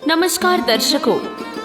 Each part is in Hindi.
नमस्कार दर्शकों,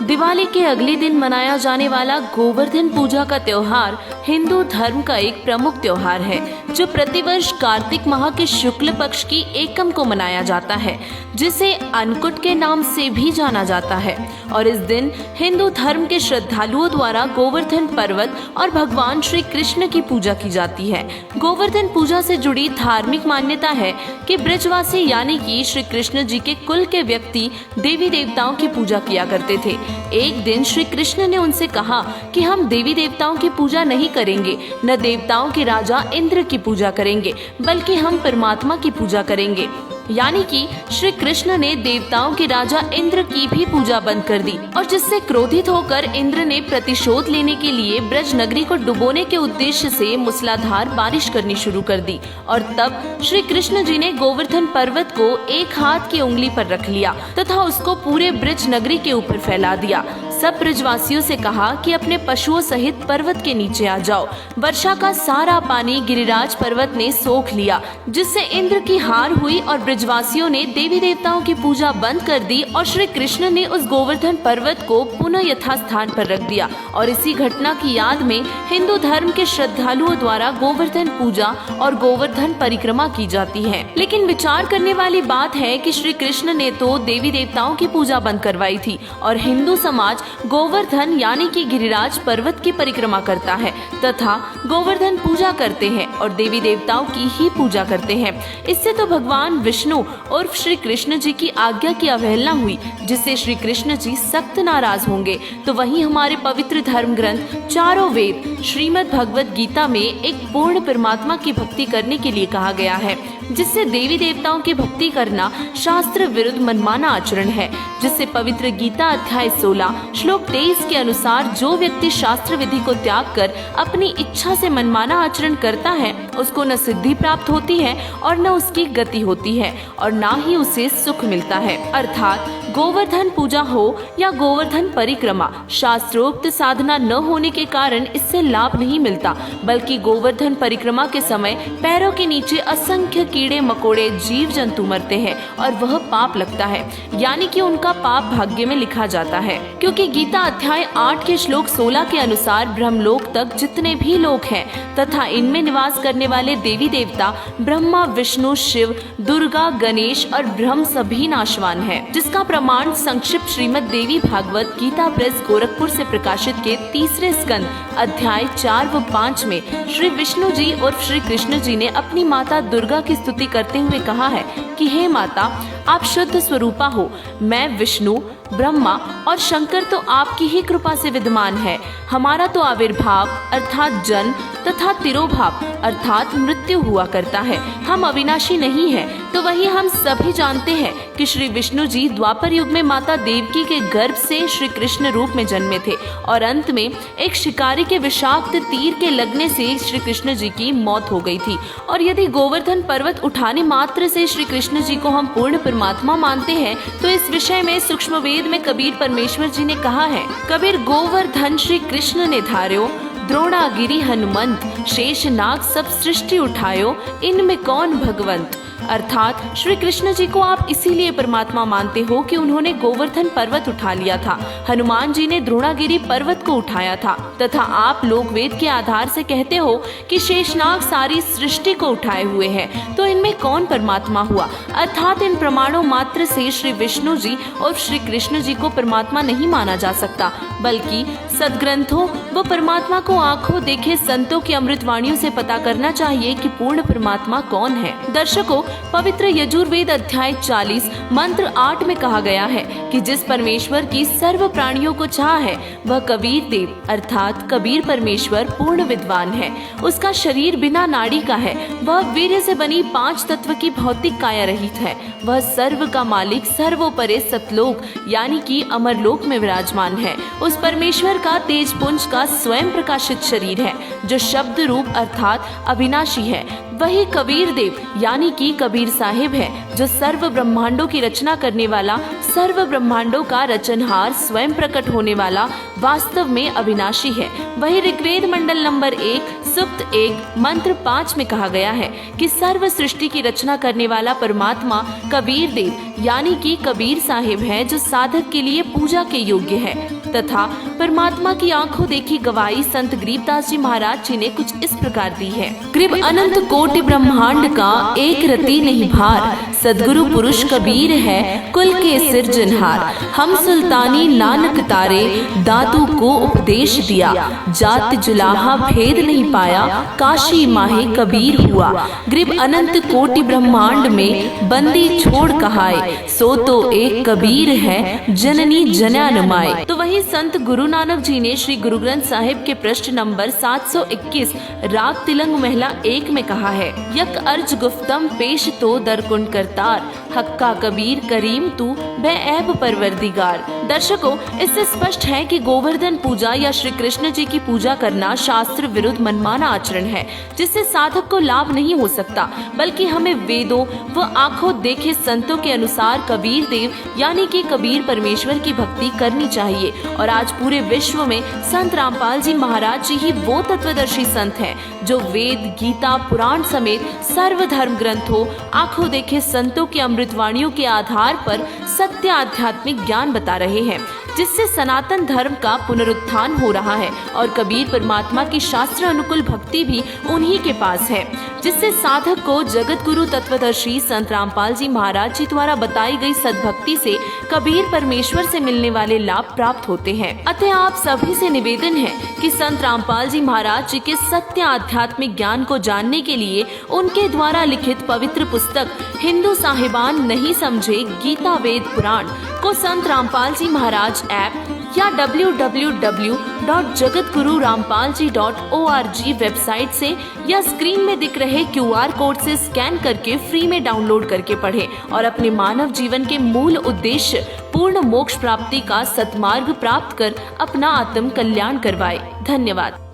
दिवाली के अगले दिन मनाया जाने वाला गोवर्धन पूजा का त्योहार हिंदू धर्म का एक प्रमुख त्योहार है, जो प्रतिवर्ष कार्तिक माह के शुक्ल पक्ष की एकम को मनाया जाता है, जिसे अन्नकूट के नाम से भी जाना जाता है। और इस दिन हिंदू धर्म के श्रद्धालुओं द्वारा गोवर्धन पर्वत और भगवान श्री कृष्ण की पूजा की जाती है। गोवर्धन पूजा से जुड़ी धार्मिक मान्यता है कि ब्रजवासी यानी कि श्री कृष्ण जी के कुल के व्यक्ति देवी देवताओं की पूजा किया करते थे। एक दिन श्री कृष्ण ने उनसे कहा कि हम देवी देवताओं की पूजा नहीं करेंगे, न देवताओं के राजा इंद्र की पूजा करेंगे, बल्कि हम परमात्मा की पूजा करेंगे। यानी कि श्री कृष्ण ने देवताओं के राजा इंद्र की भी पूजा बंद कर दी, और जिससे क्रोधित होकर इंद्र ने प्रतिशोध लेने के लिए ब्रज नगरी को डुबोने के उद्देश्य से मूसलाधार बारिश करनी शुरू कर दी। और तब श्री कृष्ण जी ने गोवर्धन पर्वत को एक हाथ की उंगली पर रख लिया तथा उसको पूरे ब्रज नगरी के ऊपर फैला दिया। सब ब्रजवासियों से कहा कि अपने पशुओं सहित पर्वत के नीचे आ जाओ। वर्षा का सारा पानी गिरिराज पर्वत ने सोख लिया, जिससे इंद्र की हार हुई और ब्रजवासियों ने देवी देवताओं की पूजा बंद कर दी और श्री कृष्ण ने उस गोवर्धन पर्वत को पुनः यथास्थान पर रख दिया। और इसी घटना की याद में हिंदू धर्म के श्रद्धालुओं द्वारा गोवर्धन पूजा और गोवर्धन परिक्रमा की जाती है। लेकिन विचार करने वाली बात है कि श्री कृष्ण ने तो देवी देवताओं की पूजा बंद करवाई थी और हिंदू समाज गोवर्धन यानी कि गिरिराज पर्वत की परिक्रमा करता है तथा गोवर्धन पूजा करते हैं और देवी देवताओं की ही पूजा करते हैं। इससे तो भगवान विष्णु और श्री कृष्ण जी की आज्ञा की अवहेलना हुई, जिससे श्री कृष्ण जी सख्त नाराज होंगे। तो वहीं हमारे पवित्र धर्म ग्रंथ चारों वेद श्रीमद् भगवत गीता में एक पूर्ण परमात्मा की भक्ति करने के लिए कहा गया है, जिससे देवी देवताओं की भक्ति करना शास्त्र विरुद्ध मनमाना आचरण है। जिससे पवित्र गीता अध्याय 16 श्लोक 23 के अनुसार जो व्यक्ति शास्त्र विधि को त्याग कर अपनी इच्छा से मनमाना आचरण करता है, उसको न सिद्धि प्राप्त होती है और न उसकी गति होती है और न ही उसे सुख मिलता है। अर्थात गोवर्धन पूजा हो या गोवर्धन परिक्रमा, शास्त्रोक्त साधना न होने के कारण इससे लाभ नहीं मिलता, बल्कि गोवर्धन परिक्रमा के समय पैरों के नीचे असंख्य कीड़े मकोड़े जीव जंतु मरते हैं और वह पाप लगता है, यानी कि उनका पाप भाग्य में लिखा जाता है। क्योंकि गीता अध्याय 8 के श्लोक 16 के अनुसार ब्रह्मलोक तक जितने भी लोक हैं तथा इनमें निवास करने वाले देवी देवता ब्रह्मा, विष्णु, शिव, दुर्गा, गणेश और ब्रह्म सभी नाशवान है, जिसका प्रमाण संक्षिप्त श्रीमद् देवी भागवत गीता प्रेस गोरखपुर से प्रकाशित के 3 स्कंद अध्याय 4 व 5 में श्री विष्णु जी और श्री कृष्ण जी ने अपनी माता दुर्गा की स्तुति करते हुए कहा है कि हे माता, आप शुद्ध स्वरूपा हो। मैं विष्णु, ब्रह्मा और शंकर तो आपकी ही कृपा से विद्यमान है। हमारा तो आविर्भाव अर्थात जन्म तथा तिरोभाव अर्थात मृत्यु हुआ करता है। हम अविनाशी नहीं है। तो वही हम सभी जानते हैं कि श्री विष्णु जी द्वापर युग में माता देवकी के गर्भ से श्री कृष्ण रूप में जन्मे थे और अंत में एक शिकारी के विषाक्त तीर के लगने से श्री कृष्ण जी की मौत हो गई थी। और यदि गोवर्धन पर्वत उठाने मात्र से श्री कृष्ण जी को हम पूर्ण परमात्मा मानते हैं, तो इस विषय में सूक्ष्म वेद में कबीर परमेश्वर जी ने कहा है, कबीर गोवर्धन श्री कृष्ण ने धार्यो, द्रोणागिरि हनुमंत, शेष नाग सब सृष्टि उठायो, इनमें कौन भगवंत। अर्थात श्री कृष्ण जी को आप इसीलिए परमात्मा मानते हो कि उन्होंने गोवर्धन पर्वत उठा लिया था, हनुमान जी ने द्रोणागिरि पर्वत को उठाया था, तथा आप लोग वेद के आधार से कहते हो कि शेषनाग सारी सृष्टि को उठाए हुए हैं। तो इनमें कौन परमात्मा हुआ। अर्थात इन प्रमाणों मात्र से श्री विष्णु जी और श्री कृष्ण जी को परमात्मा नहीं माना जा सकता, बल्कि सदग्रंथों व परमात्मा को आंखों देखे संतों की अमृतवाणियों से पता करना चाहिए कि पूर्ण परमात्मा कौन है। दर्शकों, पवित्र यजुर्वेद अध्याय 40 मंत्र 8 में कहा गया है कि जिस परमेश्वर की सर्व प्राणियों को चाह है, वह कबीर देव अर्थात कबीर परमेश्वर पूर्ण विद्वान है। उसका शरीर बिना नाड़ी का है, वह वीर्य से बनी 5 तत्व की भौतिक काया रहित है। वह सर्व का मालिक सर्वोपरे सतलोक यानी कि अमरलोक में विराजमान है। उस परमेश्वर का तेजपुंज का स्वयं प्रकाशित शरीर है, जो शब्द रूप अर्थात अविनाशी है। वही कबीर देव यानी कि कबीर साहिब है, जो सर्व ब्रह्मांडों की रचना करने वाला, सर्व ब्रह्मांडों का रचनहार, स्वयं प्रकट होने वाला, वास्तव में अविनाशी है। वही ऋग्वेद मंडल नंबर 1 सुक्त 1 मंत्र 5 में कहा गया है कि सर्व सृष्टि की रचना करने वाला परमात्मा कबीर देव यानी कि कबीर साहिब है, जो साधक के लिए पूजा के योग्य है तथा परमात्मा की आंखों देखी गवाही संत गरीबदास जी महाराज जी ने कुछ इस प्रकार दी है। ग्रीब अनंत कोटि ब्रह्मांड का एक रति नहीं भार, सदगुरु पुरुष कबीर है कुल के सिरजनहार। हम सुल्तानी नानक तारे, दातू को उपदेश दिया, जात जुलाहा भेद नहीं पाया, काशी माहे कबीर हुआ। ग्रीब अनंत कोटि ब्रह्मांड में बंदी छोड़ कहाए, सो तो एक कबीर है जननी जना नुमाए। तो वही संत गुरु नानक जी ने श्री गुरु ग्रंथ साहिब के पृष्ठ नंबर 721 राग तिलंग महिला 1 में कहा है, यक अर्ज गुफ्तम पेश तो दरकुंड करतार, हक्का कबीर करीम तू बेऐब परवरदिगार। दर्शकों, इससे स्पष्ट है कि गोवर्धन पूजा या श्री कृष्ण जी की पूजा करना शास्त्र विरुद्ध मनमाना आचरण है, जिससे साधक को लाभ नहीं हो सकता, बल्कि हमें वेदों व आंखों देखे संतों के अनुसार कबीर देव यानी कि कबीर परमेश्वर की भक्ति करनी चाहिए। और आज पूरे विश्व में संत रामपाल जी महाराज जी ही वो तत्वदर्शी संत हैं, जो वेद, गीता, पुराण समेत सर्व धर्म ग्रंथों, आंखों देखे संतों की अमृतवाणियों के आधार पर सत्य आध्यात्मिक ज्ञान बता रहे हैं, जिससे सनातन धर्म का पुनरुत्थान हो रहा है। और कबीर परमात्मा की शास्त्र अनुकूल भक्ति भी उन्हीं के पास है, जिससे साधक को जगत गुरु तत्वदर्शी संत रामपाल जी महाराज जी द्वारा बताई गई सद्भक्ति से कबीर परमेश्वर से मिलने वाले लाभ प्राप्त होते हैं। अतः आप सभी से निवेदन है कि संत रामपाल जी महाराज जी के सत्य आध्यात्मिक ज्ञान को जानने के लिए उनके द्वारा लिखित पवित्र पुस्तक हिंदू साहिबान नहीं समझे गीता वेद पुराण को संत रामपाल जी महाराज ऐप या www.jagatgururampalji.org वेबसाइट से या स्क्रीन में दिख रहे QR कोड से स्कैन करके फ्री में डाउनलोड करके पढ़ें और अपने मानव जीवन के मूल उद्देश्य पूर्ण मोक्ष प्राप्ति का सत्मार्ग प्राप्त कर अपना आत्म कल्याण करवाएं। धन्यवाद।